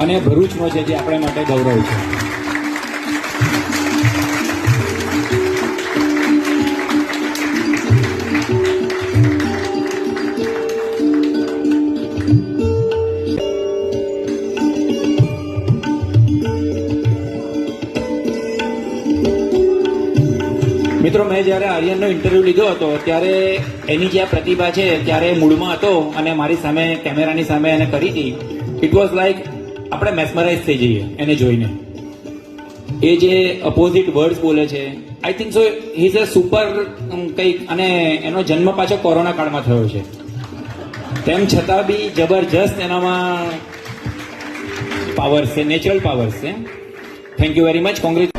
અને ભરૂચનો છે, જે આપણા માટે ગૌરવ છે. મિત્રો, મેં જ્યારે આર્યનનો ઇન્ટરવ્યૂ લીધો હતો ત્યારે એની જે પ્રતિભા છે ત્યારે મૂળમાં હતો અને મારી સામે કેમેરાની સામે એને કરી હતી. ઇટ વોઝ લાઈક આપણે મેસ્મરાઇઝ થઈ જઈએ એને જોઈને. એ જે અપોઝિટ વર્ડ્સ બોલે છે, I think so he is a super કંઈક. અને એનો જન્મ પાછો કોરોના કાળમાં થયો છે, તેમ છતાં બી જબરજસ્ત એનામાં પાવર્સ છે, નેચરલ પાવર્સ છે. Thank you very much. Congratulation.